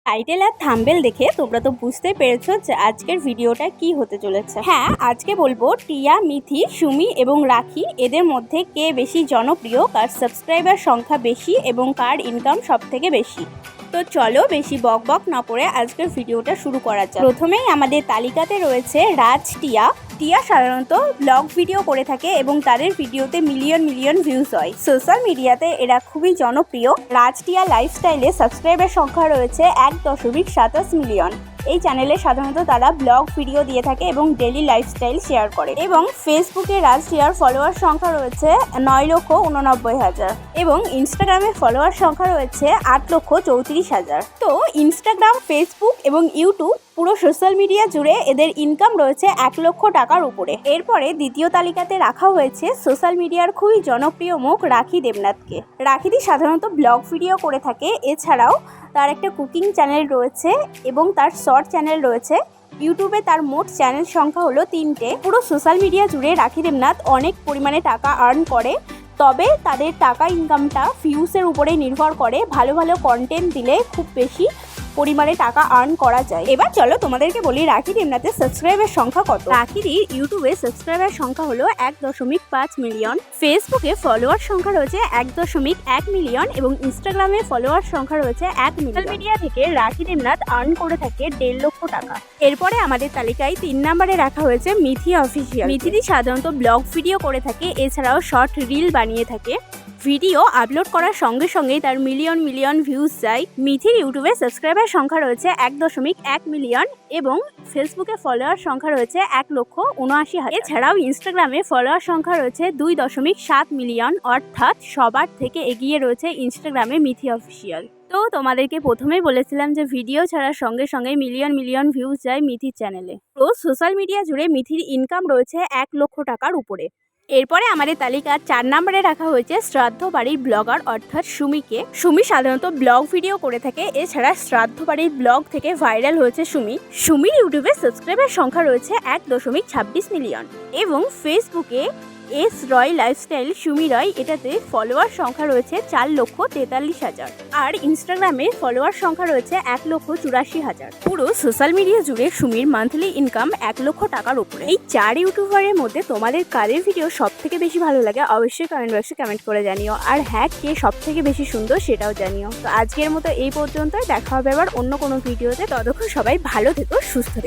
Title আর thumbnail দেখে তোমরা তো বুঝতেই পেরেছো যে আজকের ভিডিওটা কি হতে চলেছে। হ্যাঁ, আজকে বলবো টিয়া, মিথি, সুমি এবং রাখি এদের মধ্যে কে বেশি জনপ্রিয়, কার সাবস্ক্রাইবার সংখ্যা বেশি এবং কার ইনকাম সবথেকে বেশি। তো চলো বেশি বক বক না করে আজকের ভিডিওটা শুরু করা যাক। প্রথমেই আমাদের তালিকাতে রয়েছে রাজ টিয়া। টিয়া সাধারণত ব্লগ ভিডিও করে থাকে এবং তাদের ভিডিওতে মিলিয়ন মিলিয়ন ভিউজ হয়। সোশ্যাল মিডিয়াতে এরা খুবই জনপ্রিয়। রাজ টিয়া লাইফস্টাইলে সাবস্ক্রাইবার সংখ্যা রয়েছে 1.27 মিলিয়ন। এই চ্যানেলে সাধারণত তারা ব্লগ ভিডিও দিয়ে থাকে এবং ডেইলি লাইফস্টাইল শেয়ার করে। এবং ফেসবুকে রাজ টিয়ার ফলোয়ার সংখ্যা রয়েছে 9,89,000 এবং ইনস্টাগ্রামে ফলোয়ার সংখ্যা রয়েছে 8,34,000। তো ইনস্টাগ্রাম, ফেসবুক এবং ইউটিউব পুরো সোশ্যাল মিডিয়া জুড়ে এদের ইনকাম রয়েছে 1 লক্ষ টাকার উপরে। এরপরে দ্বিতীয় তালিকাতে রাখা হয়েছে সোশ্যাল মিডিয়ার খুবই জনপ্রিয় মুখ রাখি দেবনাথকে। রাখিদি সাধারণত ব্লগ ভিডিও করে থাকে, এছাড়াও তার একটা কুকিং চ্যানেল রয়েছে এবং তার শর্ট চ্যানেল রয়েছে। ইউটিউবে তার মোট চ্যানেল সংখ্যা হলো 3টে। পুরো সোশ্যাল মিডিয়া জুড়ে রাখি দেবনাথ অনেক পরিমাণে টাকা আর্ন করে, তবে তাদের টাকা ইনকামটা ভিউসের উপরে নির্ভর করে। ভালো ভালো কন্টেন্ট দিলে খুব বেশি পরিমাণে টাকা আর্ন করা যায়। এবার চলো তোমাদেরকে বলি রাখি দেবনাথের সাবস্ক্রাইবার সংখ্যা কত। রাখিদির ইউটিউবে সাবস্ক্রাইবার সংখ্যা হলো 1.5 মিলিয়ন। ফেসবুকে ফলোয়ার সংখ্যা রয়েছে 1.1 মিলিয়ন এবং ইনস্টাগ্রামে ফলোয়ার সংখ্যা রয়েছে 1 মিলিয়ন। সোশ্যাল মিডিয়া থেকে রাখি দেবনাথ আর্ন করে থাকে 1.5 লক্ষ টাকা। এরপরে আমাদের তালিকায় 3 নম্বরে রাখা হয়েছে মিথি অফিসিয়াল। মিথিদি সাধারণত ব্লগ ভিডিও করে থাকে, এছাড়াও শর্ট রিল বানিয়ে থাকে। ভিডিও আপলোড করার সঙ্গে সঙ্গেই তার মিলিয়ন মিলিয়ন ভিউজ যায়। মিথির ইউটিউবে সাবস্ক্রাইবার সংখ্যা রয়েছে 1.1 মিলিয়ন এবং ফেসবুকে ফলোয়ার সংখ্যা রয়েছে 1,79,000। এছাড়াও ইনস্টাগ্রামে ফলোয়ার সংখ্যা রয়েছে 2.7 মিলিয়ন, অর্থাৎ সবার থেকে এগিয়ে রয়েছে ইনস্টাগ্রামে মিথি অফিসিয়াল। তো তোমাদেরকে প্রথমেই বলেছিলাম যে ভিডিও ছাড়ার সঙ্গে সঙ্গে মিলিয়ন মিলিয়ন ভিউজ যায় মিথির চ্যানেলে। তো সোশ্যাল মিডিয়া জুড়ে মিথির ইনকাম রয়েছে 1 লক্ষ টাকার উপরে। এরপরে আমাদের তালিকার 4 নম্বরে রাখা হয়েছে শ্রাদ্ধ বাড়ির ব্লগার অর্থাৎ সুমিকে। সুমি সাধারণত ব্লগ ভিডিও করে থাকে, এছাড়া শ্রাদ্ধ বাড়ির ব্লগ থেকে ভাইরাল হয়েছে সুমি। সুমির ইউটিউবে সাবস্ক্রাইবার সংখ্যা রয়েছে 1.26 মিলিয়ন এবং ফেসবুকে এস রয় লাইফস্টাইল সুমি রয়, এটাতে ফলোয়ার সংখ্যা রয়েছে 4,43,000 আর ইনস্টাগ্রামে ফলোয়ার সংখ্যা রয়েছে 1,84,000। পুরো সোশ্যাল মিডিয়া জুড়ে সুমির মান্থলি ইনকাম 1 লক্ষ টাকার উপরে। এই 4 ইউটিউবারের মধ্যে তোমাদের কাদের ভিডিও সব থেকে বেশি ভালো লাগে অবশ্যই কমেন্ট বক্সে কমেন্ট করে জানিও। আর হ্যাঁ, কে সব থেকে বেশি সুন্দর সেটাও জানিও। তো আজকের মতো এই পর্যন্তই, দেখা হবে আবার অন্য কোনো ভিডিওতে। ততক্ষণ সবাই ভালো থেকো, সুস্থ থেকো।